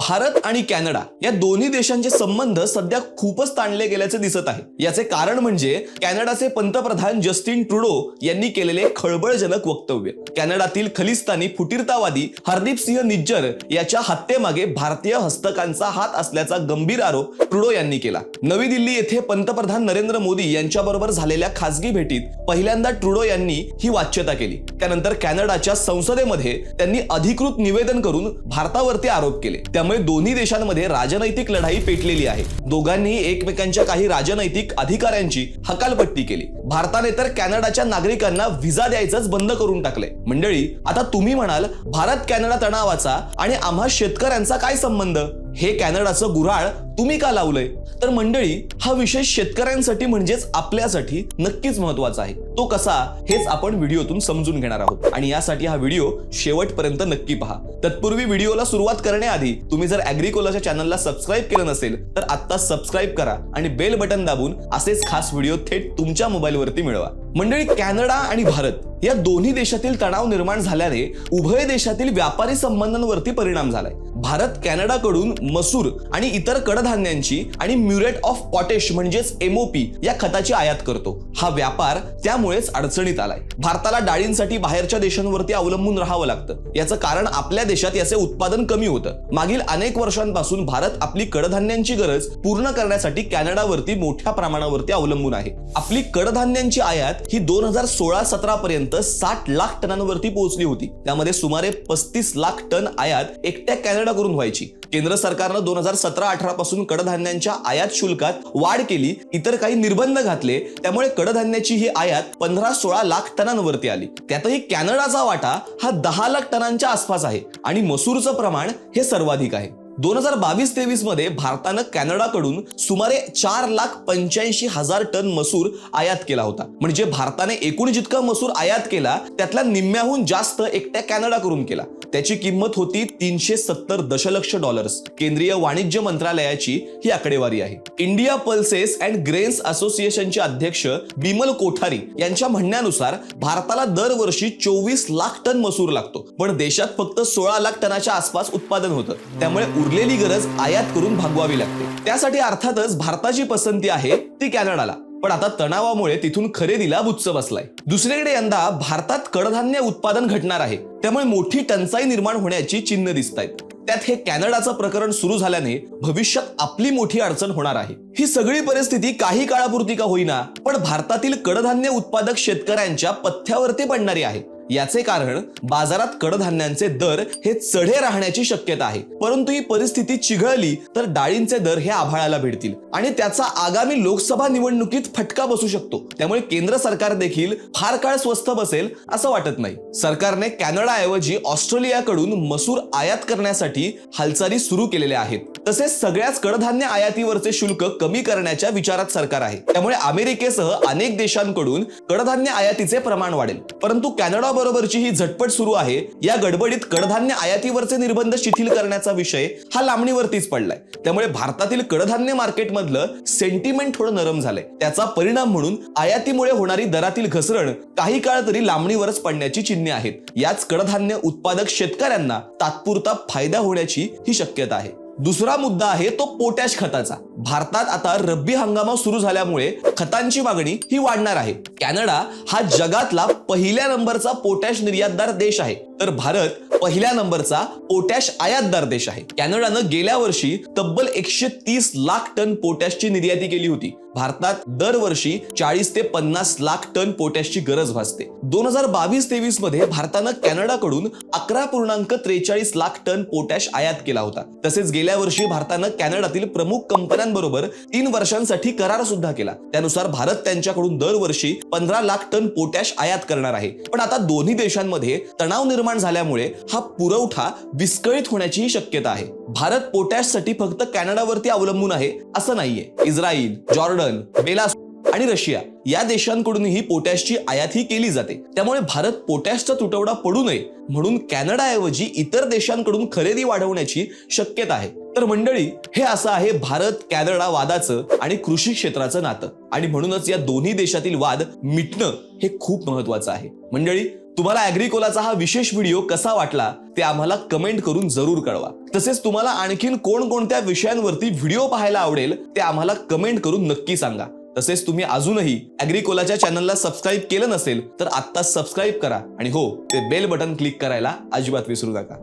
भारत आणि कॅनडा या दोन्ही देशांचे संबंध सध्या खूपच ताणले गेल्याचे दिसत आहे। याचे कारण म्हणजे कॅनडाचे पंतप्रधान जस्टिन ट्रुडो यांनी केलेले खळबळजनक वक्तव्य। कॅनडातील खलिस्तानी फुटीरतावादी हरदीप सिंह निज्जर याच्या हत्येमागे भारतीय हस्तकांचा हात असल्याचा गंभीर आरोप ट्रुडो यांनी केला। नवी दिल्ली येथे पंतप्रधान नरेंद्र मोदी यांच्याबरोबर झालेल्या खासगी भेटीत पहिल्यांदा ट्रुडो यांनी ही वाच्यता केली। त्यानंतर कॅनडाच्या संसदेमध्ये त्यांनी अधिकृत निवेदन करून भारतावरती आरोप केले। त्यामुळे दोन्ही देशांमध्ये राजनैतिक लढाई पेटलेली आहे। दोघांनी एकमेकांच्या काही राजनैतिक अधिकाऱ्यांची हकालपट्टी केली। भारताने तर कॅनडाच्या नागरिकांना व्हिसा द्यायचंच बंद करून टाकले। मंडळी, आता तुम्ही म्हणाल भारत कॅनडा तणावाचा आणि आम्हा शेतकऱ्यांचा काय संबंध? हे कॅनडाचं गुऱ्हाळ तुम्ही का लावलंय? तर मंडळी, हा विषय शेतकऱ्यांसाठी म्हणजेच आपल्यासाठी नक्कीच महत्त्वाचा आहे। तो कसा हेच आपण व्हिडिओतून समजून घेणार आहोत आणि यासाठी हा व्हिडिओ शेवटपर्यंत नक्की पहा। तत्पूर्वी व्हिडिओला सुरुवात करण्याआधी तुम्ही जर ॲग्रीकोलाच्या चॅनलला सबस्क्राइब केलं नसेल तर आत्ता सबस्क्राइब करा आणि बेल बटन दाबून असेच खास व्हिडिओ थेट तुमच्या मोबाईलवरती मिळवा। मंडळी, कॅनडा आणि भारत या दोन्ही देशातील तणाव निर्माण झाल्याने उभय देशातील व्यापारी संबंधांवरती परिणाम झालाय। भारत कॅनडाकडून मसूर आणि इतर कडधान्यांची आणि म्युरेट ऑफ पोटॅश म्हणजेच MOP या खताची आयात करतो। हा व्यापार त्यामुळेच अडचणीत आलाय। भारताला डाळींसाठी बाहेरच्या देशांवरती अवलंबून राहावं लागतं। याचं कारण आपल्या देशात याचे उत्पादन कमी होतं। मागील अनेक वर्षांपासून भारत आपली कडधान्यांची गरज पूर्ण करण्यासाठी कॅनडावरती मोठ्या प्रमाणावरती अवलंबून आहे। आपली कडधान्यांची आयात ही 2016-17 पर्यंत 60 लाख टनांवरती पोहोचली होती। त्यामध्ये सुमारे 35 लाख टन आयात एकट्या कॅनडाकडून व्हायची। केंद्र सरकारनं 2017-18 पासून कडधान्यांच्या आयात शुल्कात वाढ केली, इतर काही निर्बंध घातले। त्यामुळे कडधान्याची ही आयात 15-16 लाख टनांवरती आली। त्यातही कॅनडाचा वाटा हा 10 लाख टनांच्या आसपास आहे आणि मसूरचं प्रमाण हे सर्वाधिक आहे। 2022-23 मध्ये भारतानं कॅनडाकडून सुमारे 4,85,000 टन मसूर आयात केला होता। म्हणजे भारताने एकूण जितका मसूर आयात केला त्यातल्या निम्म्याहून जास्त एकट्या कॅनडाकडून केला। त्याची किंमत होती $370 दशलक्ष। केंद्रीय वाणिज्य मंत्रालयाची ही आकडेवारी आहे। इंडिया पल्सेस अँड ग्रेन्स असोसिएशनचे अध्यक्ष बिमल कोठारी यांच्या म्हणण्यानुसार भारताला दरवर्षी 24 लाख टन मसूर लागतो, पण देशात फक्त 16 लाख टनाच्या आसपास उत्पादन होतं। त्यामुळे उरलेली गरज आयात करून भागवावी लागते। त्यासाठी अर्थातच भारताची पसंती आहे ती कॅनडाला, पण आता तणावामुळे तिथून खरेदीला बुच्च बसलाय। दुसरीकडे यंदा भारतात कडधान्य उत्पादन घटणार आहे, त्यामुळे मोठी टंचाई निर्माण होण्याची चिन्ह दिसतायत। त्यात हे कॅनडाचं प्रकरण सुरू झाल्याने भविष्यात आपली मोठी अडचण होणार आहे। ही सगळी परिस्थिती काही काळापुरती का होईना पण भारतातील कडधान्य उत्पादक शेतकऱ्यांच्या पथ्यावरती पडणारी आहे। याचे कारण बाजारात कडधान्यांचे दर हे चढे राहण्याची शक्यता आहे। परंतु ही परिस्थिती चिघळली तर डाळींचे दर हे आभाळाला भिडतील आणि त्याचा आगामी लोकसभा निवडणुकीत फटका बसू शकतो। त्यामुळे केंद्र सरकार देखील फार काळ स्वस्थ बसेल असं वाटत नाही। सरकारने कॅनडाऐवजी ऑस्ट्रेलियाकडून मसूर आयात करण्यासाठी हालचाली सुरू केलेल्या आहेत। तसेच सगळ्याच कडधान्य आयातीवरचे शुल्क कमी करण्याच्या विचारात सरकार आहे। त्यामुळे अमेरिकेसह अनेक देशांकडून कडधान्य आयातीचे प्रमाण वाढेल। परंतु कॅनडा बरोबरची ही झटपट सुरू आहे। या गडबडीत कडधान्य आयातीवरचे निर्बंध शिथिल करण्याचा विषय हा लांबणीवरतीच पडलाय। त्यामुळे भारतातील कडधान्य मार्केटमधलं सेंटिमेंट थोडं नरम झालंय। त्याचा परिणाम म्हणून आयातीमुळे होणारी दरातील घसरण काही काळ तरी लांबणीवरच पडण्याची चिन्हे आहेत। याच कडधान्य उत्पादक शेतकऱ्यांना तात्पुरता फायदा होण्याची ही शक्यता आहे। दुसरा मुद्दा आहे तो पोटॅश खताचा। भारतात आता रब्बी हंगाम सुरू झाल्यामुळे खतांची मागणी ही वाढणार आहे। कॅनडा हा जगातला पहिल्या नंबरचा पोटॅश निर्यातदार देश आहे, तर भारत पहिल्या नंबरचा पोटॅश आयातदार देश आहे। कॅनडानं गेल्या वर्षी तब्बल 130 लाख टन पोटॅशची निर्याती केली होती। भारतात दरवर्षी 40 ते 50 लाख टन पोटॅशची गरज भासते। 2022-23 मध्ये भारतानं कॅनडाकडून 11.43 लाख टन पोटॅश आयात केला होता। तसेच गेल्या वर्षी भारतानं कॅनडातील प्रमुख कंपन्यांबरोबर 3 वर्षांसाठी करार सुद्धा केला। त्यानुसार भारत त्यांच्याकडून दरवर्षी 15 लाख टन पोटॅश आयात करणार आहे। पण आता दोन्ही देशांमध्ये तणाव निर्माण झाल्यामुळे हा पुरवठा विस्कळीत होण्याची शक्यता आहे। भारत पोटॅशसाठी फक्त कॅनडावरती अवलंबून आहे असं नाहीये। इस्रायल, जॉर्डन, बेलारूस आणि रशिया या देशांकडूनही पोटॅशची आयात ही केली जाते। त्यामुळे भारत पोटॅशचा तुटवडा पडू नये म्हणून कॅनडाऐवजी इतर देशांकडून खरेदी वाढवण्याची शक्यता आहे। तर मंडळी, हे असं आहे भारत कॅनडा वादाचं आणि कृषी क्षेत्राचं नातं, आणि म्हणूनच या दोन्ही देशातील वाद मिटणं हे खूप महत्त्वाचं आहे। मंडळी, तुम्हाला ॲग्रिकोलाचा हा विशेष व्हिडिओ कसा वाटला ते आम्हाला कमेंट करून जरूर कळवा. तसेच तुम्हाला आणखीन कोणकोणत्या विषयांवरती व्हिडिओ पाहायला आवडेल ते आम्हाला कमेंट करून नक्की सांगा. तसेच तुम्ही अजूनही ॲग्रिकोलाच्या चॅनलला सबस्क्राईब केलं नसेल तर आत्ता सबस्क्राईब करा आणि हो, ते बेल बटन क्लिक करायला अजिबात विसरू नका.